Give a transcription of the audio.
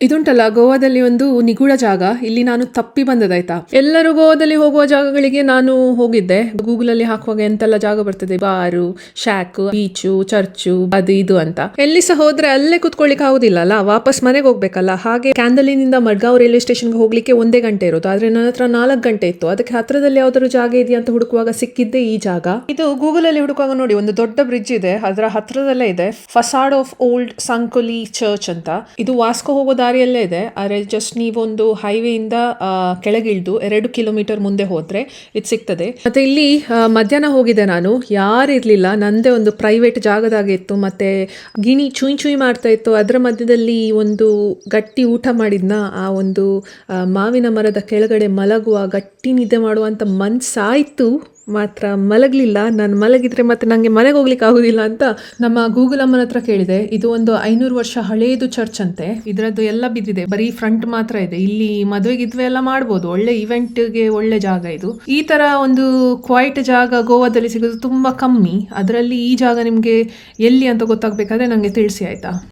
ಇದುಂಟಲ್ಲ, ಗೋವಾದಲ್ಲಿ ಒಂದು ನಿಗೂಢ ಜಾಗ. ಇಲ್ಲಿ ನಾನು ತಪ್ಪಿ ಬಂದದಾಯ್ತಾ. ಎಲ್ಲರೂ ಗೋವಾದಲ್ಲಿ ಹೋಗುವ ಜಾಗಗಳಿಗೆ ನಾನು ಹೋಗಿದ್ದೆ. ಗೂಗಲ್ ಅಲ್ಲಿ ಹಾಕುವಾಗ ಎಂತೆಲ್ಲ ಜಾಗ ಬರ್ತದೆ, ಬಾರು, ಶಾಕ್, ಬೀಚು, ಚರ್ಚು, ಅದು ಇದು ಅಂತ. ಎಲ್ಲಿ ಸಹ ಹೋದ್ರೆ ಅಲ್ಲೇ ಕುತ್ಕೊಳ್ಳಿಕ್ಕೆ ಆಗುದಿಲ್ಲ ಅಲ್ಲ, ವಾಪಸ್ ಮನೆಗೆ ಹೋಗ್ಬೇಕಲ್ಲ. ಹಾಗೆ ಕ್ಯಾಂಡಲಿನಿಂದ ಮಡ್ಗಾಂವ್ ರೈಲ್ವೆ ಸ್ಟೇಷನ್ಗೆ ಹೋಗ್ಲಿಕ್ಕೆ 1 ಗಂಟೆ ಇರೋದು, ಆದ್ರೆ ನನ್ನ ಹತ್ರ 4 ಗಂಟೆ ಇತ್ತು. ಅದಕ್ಕೆ ಹತ್ರದಲ್ಲಿ ಯಾವ್ದಾದ್ರು ಜಾಗ ಇದೆಯಾ ಅಂತ ಹುಡುಕುವಾಗ ಸಿಕ್ಕಿದ್ದೆ ಈ ಜಾಗ. ಇದು ಗೂಗಲ್ ಅಲ್ಲಿ ಹುಡುಕುವಾಗ ನೋಡಿ, ಒಂದು ದೊಡ್ಡ ಬ್ರಿಡ್ಜ್ ಇದೆ, ಅದರ ಹತ್ರದಲ್ಲೇ ಇದೆ ಫಸಾಡ್ ಆಫ್ ಓಲ್ಡ್ ಸಂಕೊಲಿ ಚರ್ಚ್ ಅಂತ. ಇದು ವಾಸ್ಕೋ ಹೋಗೋ ದಾರಿಯಲ್ಲೇ ಇದೆ. ಆದ್ರೆ ಜಸ್ಟ್ ನೀವೊಂದು ಹೈವೇ ಇಂದ ಕೆಳಗಿಳಿದು 2 ಕಿಲೋಮೀಟರ್ ಮುಂದೆ ಹೋದ್ರೆ ಇದು ಸಿಗ್ತದೆ. ಮತ್ತೆ ಇಲ್ಲಿ ಮಧ್ಯಾಹ್ನ ಹೋಗಿದೆ ನಾನು, ಯಾರಿರ್ಲಿಲ್ಲ. ನಂದೇ ಒಂದು ಪ್ರೈವೇಟ್ ಜಾಗದಾಗೆ ಇತ್ತು. ಮತ್ತೆ ಗಿಣಿ ಚುಯ್ ಚುಯ್ ಮಾಡ್ತಾ ಇತ್ತು. ಅದರ ಮಧ್ಯದಲ್ಲಿ ಒಂದು ಗಟ್ಟಿ ಊಟ ಮಾಡಿದ್ನ. ಆ ಒಂದು ಮಾವಿನ ಮರದ ಕೆಳಗಡೆ ಮಲಗುವ, ಗಟ್ಟಿ ನಿದ್ದೆ ಮಾಡುವಂತ ಮನ್ಸಾಯ್ತು, ಮಾತ್ರ ಮಲಗಲಿಲ್ಲ. ನಾನು ಮಲಗಿದ್ರೆ ಮತ್ತೆ ನನಗೆ ಮನೆಗೆ ಹೋಗ್ಲಿಕ್ಕೆ ಆಗುದಿಲ್ಲ ಅಂತ ನಮ್ಮ ಗೂಗಲ್ ಅಮ್ಮನ ಹತ್ರ ಕೇಳಿದೆ. ಇದು ಒಂದು 500 ವರ್ಷ ಹಳೇದು ಚರ್ಚ್ ಅಂತೆ. ಇದರದ್ದು ಎಲ್ಲ ಬಿದ್ದಿದೆ, ಬರೀ ಫ್ರಂಟ್ ಮಾತ್ರ ಇದೆ. ಇಲ್ಲಿ ಮದುವೆ ಗಿದ್ವೆ ಎಲ್ಲ ಮಾಡ್ಬೋದು, ಒಳ್ಳೆ ಇವೆಂಟ್ಗೆ ಒಳ್ಳೆ ಜಾಗ ಇದು. ಈ ತರ ಒಂದು ಕ್ವೈಟ್ ಜಾಗ ಗೋವಾದಲ್ಲಿ ಸಿಗೋದು ತುಂಬಾ ಕಮ್ಮಿ. ಅದರಲ್ಲಿ ಈ ಜಾಗ ನಿಮ್ಗೆ ಎಲ್ಲಿ ಅಂತ ಗೊತ್ತಾಗ್ಬೇಕಾದ್ರೆ ನಂಗೆ ತಿಳಿಸಿ ಆಯ್ತಾ.